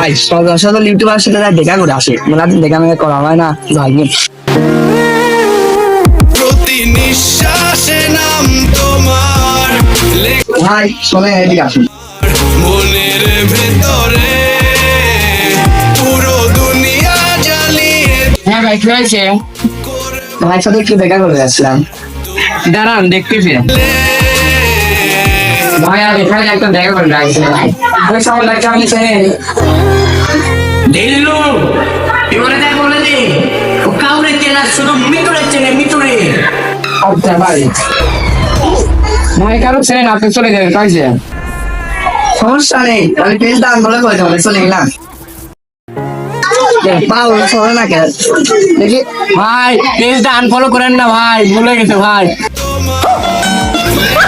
ভাই সদর সদর ইউটিউবার সাথে দেখা করে আসে মেলাদিন দেখা মেঘা করা হয় না ভাই প্রতি নিঃশ্বাসে নাম তোমার ভাই চলে এদিকে আসুন মনের ভেতরে পুরো দুনিয়া জ্বালিয়ে হ্যাঁ ভাই কি হয়েছে? ভাই সাথে একটু দেখা করে আসলাম দাঁড়ান দেখতেছি। ভাই আর এখানে একটা দেখা করে রাখছে ভাই। আমি সবাই দেখা আমি চাই দিল্লু এবারে দেখ বলে দে ও কাউরে চেনা শুধু মিতুরে চেনে মিতুরে। আচ্ছা ভাই ভাই কারো ছেড়ে না আপনি চলে যাবেন কাজে। সমস্যা নেই আমি পেজটা আন বলে কই যাবে চলে গেলাম পাও সরে না কেন দেখি ভাই পেজটা আনফলো করেন না ভাই ভুলে গেছে ভাই। তোমার